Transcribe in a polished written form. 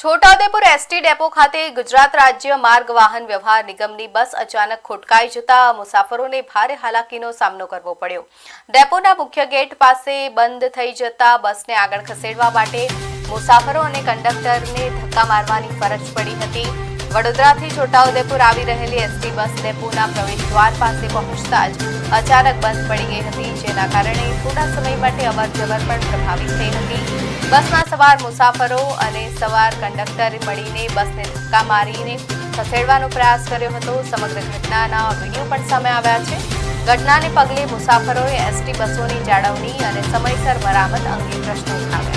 Chhota Udepur ST depot ખાતે ગુજરાત રાજ્ય માર્ગ વાહન વ્યવહાર નિગમની બસ અચાનક ખોટકાઈ જતા મુસાફરોને ભારે હાલાકીનો સામનો કરવો પડ્યો। ડેપોના મુખ્ય ગેટ પાસે બંધ થઈ જતા બસને આગળ ખસેડવા માટે મુસાફરો અને કંડક્ટરને ધક્કા મારવાની ફરજ પડી હતી। વડોદરાથી છોટાઉદેપુર આવી રહેલી એસટી બસ ડેપોના પ્રવેશદ્વાર પાસે પહોંચતા જ અચાનક બંધ પડી ગઈ હતી, જેના કારણે થોડા સમય માટે અવરજવર પણ પ્રભાવિત થઈ હતી। બસમાં સવાર મુસાફરો અને સવાર કંડક્ટરે મળીને બસને ધક્કા મારીને ખસેડવાનો પ્રયાસ કર્યો હતો। સમગ્ર ઘટનાના વિડીયો પણ સામે આવ્યા છે। ઘટનાને પગલે મુસાફરોએ એસટી બસોની જાળવણી અને સમયસર મરામત અંગે પ્રશ્નો ઉઠાવ્યા।